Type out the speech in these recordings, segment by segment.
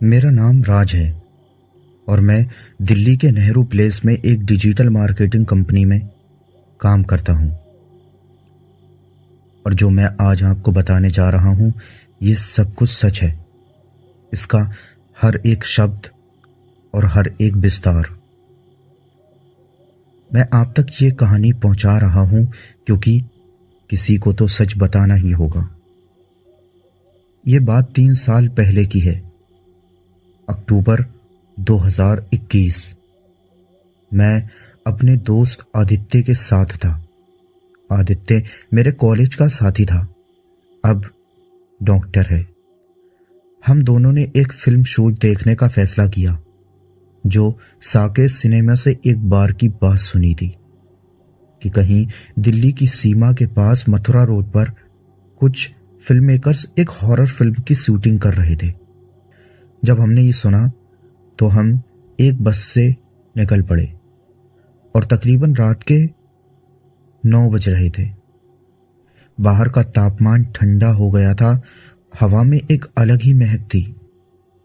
मेरा नाम राज है और मैं दिल्ली के नेहरू प्लेस में एक डिजिटल मार्केटिंग कंपनी में काम करता हूं। और जो मैं आज आपको बताने जा रहा हूं, ये सब कुछ सच है। इसका हर एक शब्द और हर एक विस्तार। मैं आप तक ये कहानी पहुंचा रहा हूं क्योंकि किसी को तो सच बताना ही होगा। ये बात 3 साल पहले की है, अक्टूबर 2021। मैं अपने दोस्त आदित्य के साथ था। आदित्य मेरे कॉलेज का साथी था, अब डॉक्टर है। हम दोनों ने एक फिल्म शूट देखने का फैसला किया, जो साकेत सिनेमा से एक बार की बात सुनी थी कि कहीं दिल्ली की सीमा के पास मथुरा रोड पर कुछ फिल्म मेकर्स एक हॉरर फिल्म की शूटिंग कर रहे थे। जब हमने ये सुना तो हम एक बस से निकल पड़े और तकरीबन रात के 9 बज रहे थे। बाहर का तापमान ठंडा हो गया था। हवा में एक अलग ही महक थी,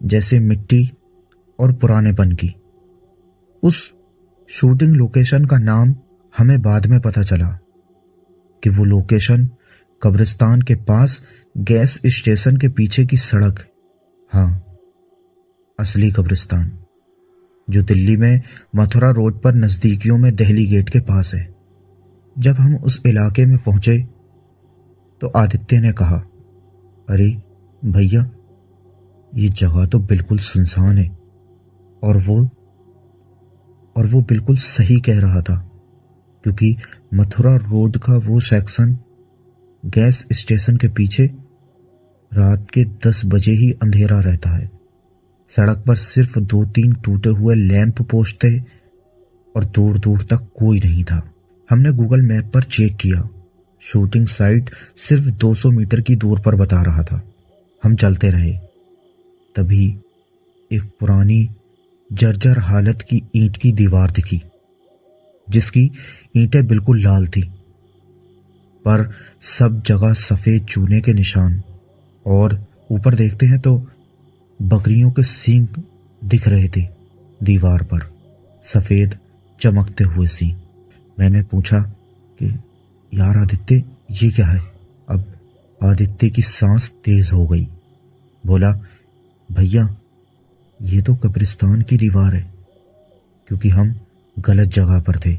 जैसे मिट्टी और पुरानेपन की। उस शूटिंग लोकेशन का नाम हमें बाद में पता चला कि वो लोकेशन कब्रिस्तान के पास गैस स्टेशन के पीछे की सड़क, हाँ, असली कब्रिस्तान, जो दिल्ली में मथुरा रोड पर नजदीकियों में दिल्ली गेट के पास है। जब हम उस इलाके में पहुंचे तो आदित्य ने कहा, अरे भैया, ये जगह तो बिल्कुल सुनसान है। और वो बिल्कुल सही कह रहा था, क्योंकि मथुरा रोड का वो सेक्शन गैस स्टेशन के पीछे रात के 10 बजे ही अंधेरा रहता है। सड़क पर सिर्फ 2-3 टूटे हुए लैंप पोस्ट थे और दूर दूर तक कोई नहीं था। हमने गूगल मैप पर चेक किया, शूटिंग साइट सिर्फ 200 मीटर की दूर पर बता रहा था। हम चलते रहे। तभी एक पुरानी जर्जर हालत की ईंट की दीवार दिखी, जिसकी ईंटें बिल्कुल लाल थी, पर सब जगह सफेद चूने के निशान, और ऊपर देखते हैं तो बकरियों के सींग दिख रहे थे दीवार पर, सफेद चमकते हुए सींग। मैंने पूछा कि यार आदित्य, ये क्या है? अब आदित्य की सांस तेज हो गई। बोला, भैया, ये तो कब्रिस्तान की दीवार है, क्योंकि हम गलत जगह पर थे।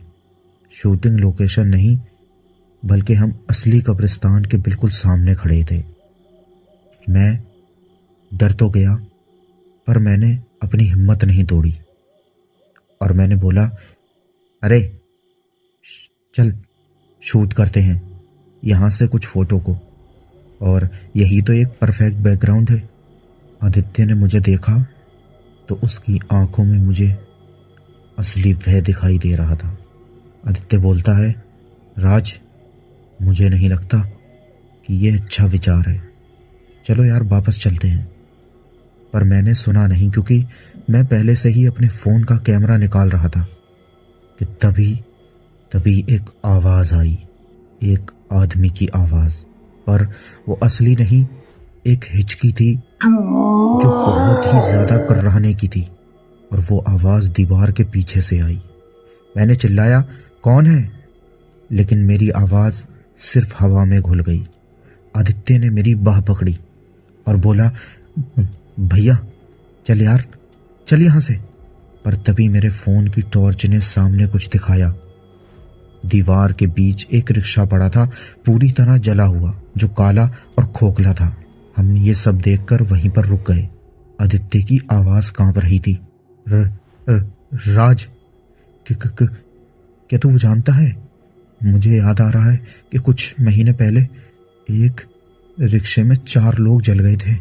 शूटिंग लोकेशन नहीं, बल्कि हम असली कब्रिस्तान के बिल्कुल सामने खड़े थे। मैं डर तो गया, पर मैंने अपनी हिम्मत नहीं तोड़ी और मैंने बोला, अरे चल शूट करते हैं यहाँ से कुछ फोटो को, और यही तो एक परफेक्ट बैकग्राउंड है। आदित्य ने मुझे देखा तो उसकी आंखों में मुझे असली वह दिखाई दे रहा था। आदित्य बोलता है, राज, मुझे नहीं लगता कि यह अच्छा विचार है। चलो यार, वापस चलते हैं। पर मैंने सुना नहीं, क्योंकि मैं पहले से ही अपने फ़ोन का कैमरा निकाल रहा था कि तभी एक आवाज़ आई, एक आदमी की आवाज़। पर वो असली नहीं, एक हिचकी थी जो बहुत ही ज़्यादा कर्राने की थी, और वो आवाज़ दीवार के पीछे से आई। मैंने चिल्लाया, कौन है? लेकिन मेरी आवाज़ सिर्फ हवा में घुल गई। आदित्य ने मेरी बाह पकड़ी और बोला, भैया चल यार, चल यहाँ से। पर तभी मेरे फ़ोन की टॉर्च ने सामने कुछ दिखाया। दीवार के बीच एक रिक्शा पड़ा था, पूरी तरह जला हुआ, जो काला और खोखला था। हम ये सब देखकर वहीं पर रुक गए। आदित्य की आवाज़ कांप रही थी, राज, क्या तू जानता है? मुझे याद आ रहा है कि कुछ महीने पहले एक रिक्शे में 4 लोग जल गए थे।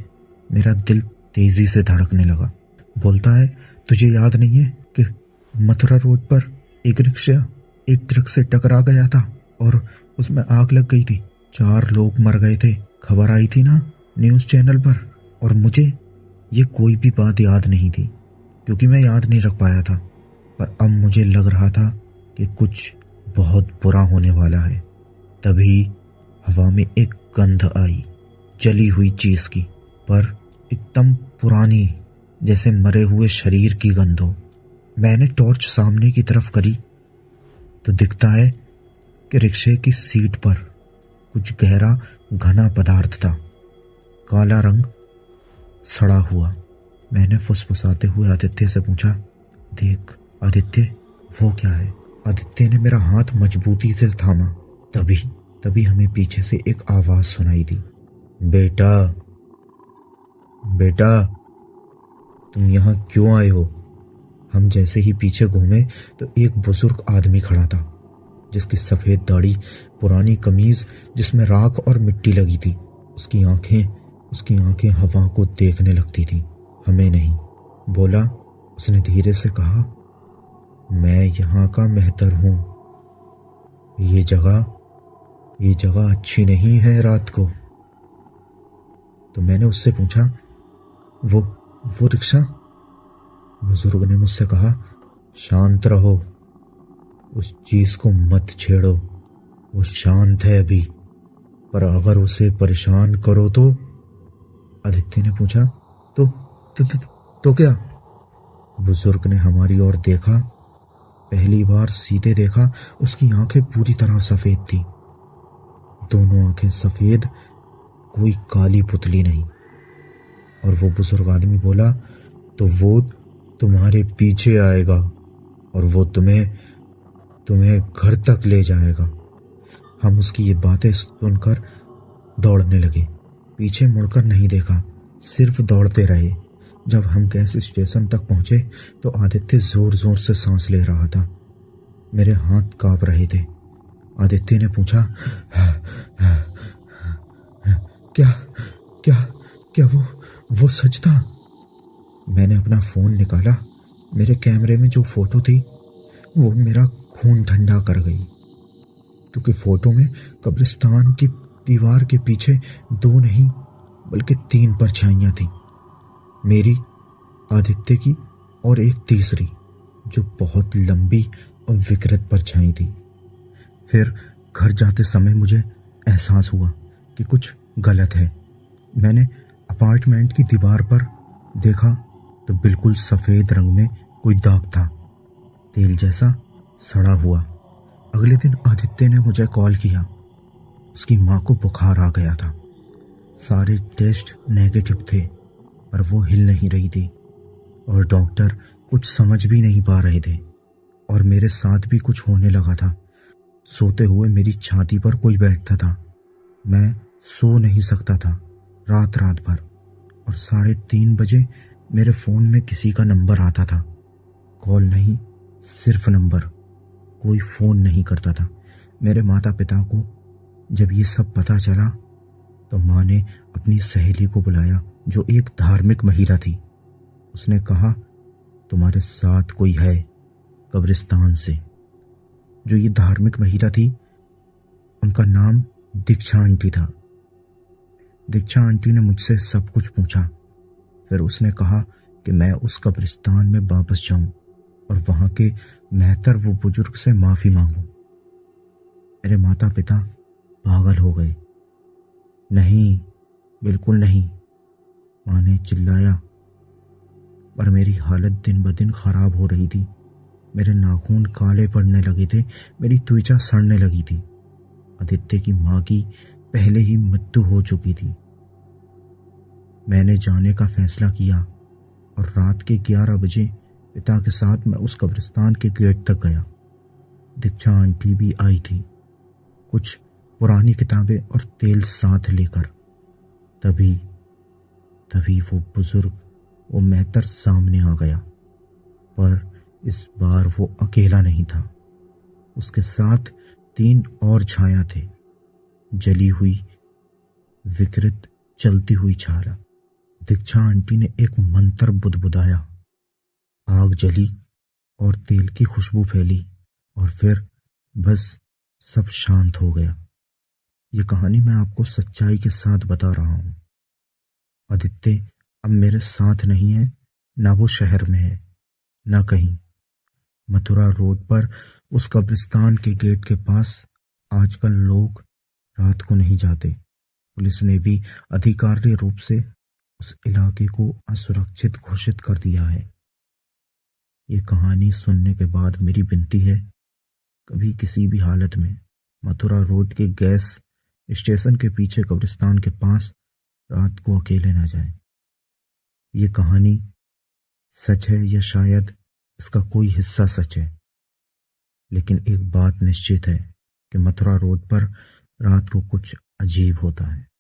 मेरा दिल तेजी से धड़कने लगा। बोलता है, तुझे याद नहीं है कि मथुरा रोड पर एक रिक्शा एक ट्रक से टकरा गया था और उसमें आग लग गई थी। 4 लोग मर गए थे। खबर आई थी ना न्यूज़ चैनल पर। और मुझे ये कोई भी बात याद नहीं थी, क्योंकि मैं याद नहीं रख पाया था। पर अब मुझे लग रहा था कि कुछ बहुत बुरा होने वाला है। तभी हवा में एक गंध आई, जली हुई चीज़ की, पर एकदम पुरानी जैसे मरे हुए शरीर की गंध हो। मैंने टॉर्च सामने की तरफ करी तो दिखता है कि रिक्शे की सीट पर कुछ गहरा घना पदार्थ था, काला रंग, सड़ा हुआ। मैंने फुसफुसाते हुए आदित्य से पूछा, देख आदित्य, वो क्या है? आदित्य ने मेरा हाथ मजबूती से थामा। तभी हमें पीछे से एक आवाज सुनाई दी, बेटा बेटा, तुम यहाँ क्यों आए हो? हम जैसे ही पीछे घूमे तो एक बुजुर्ग आदमी खड़ा था, जिसकी सफेद दाढ़ी, पुरानी कमीज जिसमें राख और मिट्टी लगी थी। उसकी आंखें हवा को देखने लगती थी, हमें नहीं। बोला, उसने धीरे से कहा, मैं यहाँ का मेहतर हूँ। ये जगह अच्छी नहीं है रात को। तो मैंने उससे पूछा, वो रिक्शा? बुजुर्ग ने मुझसे कहा, शांत रहो, उस चीज को मत छेड़ो, वो शांत है अभी, पर अगर उसे परेशान करो तो। आदित्य ने पूछा, तो क्या? बुजुर्ग ने हमारी ओर देखा। पहली बार सीधे देखा, उसकी आंखें पूरी तरह सफेद थी, दोनों आंखें सफेद, कोई काली पुतली नहीं। और वो बुजुर्ग आदमी बोला, तो वो तुम्हारे पीछे आएगा और वो तुम्हें घर तक ले जाएगा। हम उसकी ये बातें सुनकर दौड़ने लगे। पीछे मुड़कर नहीं देखा, सिर्फ दौड़ते रहे। जब हम गैस स्टेशन तक पहुंचे तो आदित्य जोर जोर से सांस ले रहा था। मेरे हाथ कांप रहे थे। आदित्य ने पूछा, क्या क्या क्या वो सच था? मैंने अपना फोन निकाला। मेरे कैमरे में जो फोटो थी वो मेरा खून ठंडा कर गई, क्योंकि फोटो में कब्रिस्तान की दीवार के पीछे 2 नहीं बल्कि 3 परछाइयां थी, मेरी, आदित्य की और एक तीसरी जो बहुत लंबी और विकृत परछाई थी। फिर घर जाते समय मुझे एहसास हुआ कि कुछ गलत है। मैंने अपार्टमेंट की दीवार पर देखा तो बिल्कुल सफेद रंग में कोई दाग था, तेल जैसा, सड़ा हुआ। अगले दिन आदित्य ने मुझे कॉल किया। उसकी माँ को बुखार आ गया था। सारे टेस्ट नेगेटिव थे, पर वो हिल नहीं रही थी और डॉक्टर कुछ समझ भी नहीं पा रहे थे। और मेरे साथ भी कुछ होने लगा था। सोते हुए मेरी छाती पर कोई बैठता था। मैं सो नहीं सकता था रात भर। और 3:30 बजे मेरे फोन में किसी का नंबर आता था। कॉल नहीं, सिर्फ नंबर। कोई फोन नहीं करता था। मेरे माता पिता को जब ये सब पता चला तो माँ ने अपनी सहेली को बुलाया, जो एक धार्मिक महिला थी। उसने कहा, तुम्हारे साथ कोई है कब्रिस्तान से। जो ये धार्मिक महिला थी, उनका नाम दीक्षा आंटी था। दीक्षा आंटी ने मुझसे सब कुछ पूछा। फिर उसने कहा कि मैं उस कब्रिस्तान में वापस जाऊं और वहां के मेहतर वो बुजुर्ग से माफी मांगूं। मेरे माता पिता पागल हो गए। नहीं, बिल्कुल नहीं, माँ ने चिल्लाया। पर मेरी हालत दिन ब दिन खराब हो रही थी। मेरे नाखून काले पड़ने लगे थे, मेरी त्वचा सड़ने लगी थी। आदित्य की माँ की पहले ही मृत्यु हो चुकी थी। मैंने जाने का फैसला किया और रात के 11 बजे पिता के साथ मैं उस कब्रिस्तान के गेट तक गया। दीक्षा आंटी भी आई थी, कुछ पुरानी किताबें और तेल साथ लेकर। तभी वो बुजुर्ग, वो मेहतर सामने आ गया। पर इस बार वो अकेला नहीं था। उसके साथ 3 और छाया थे, जली हुई, विकृत, चलती हुई छाया। दीक्षा आंटी ने एक मंत्र बुदबुदाया, आग जली और तेल की खुशबू फैली और फिर बस सब शांत हो गया। ये कहानी मैं आपको सच्चाई के साथ बता रहा हूँ। आदित्य अब मेरे साथ नहीं है, ना वो शहर में है, ना कहीं। मथुरा रोड पर उस कब्रिस्तान के गेट के पास आजकल लोग रात को नहीं जाते। पुलिस ने भी अधिकारिक रूप से उस इलाके को असुरक्षित घोषित कर दिया है। ये कहानी सुनने के बाद मेरी विनती है, कभी किसी भी हालत में मथुरा रोड के गैस स्टेशन के पीछे कब्रिस्तान के पास रात को अकेले ना जाएं। ये कहानी सच है या शायद इसका कोई हिस्सा सच है, लेकिन एक बात निश्चित है कि मथुरा रोड पर रात को कुछ अजीब होता है।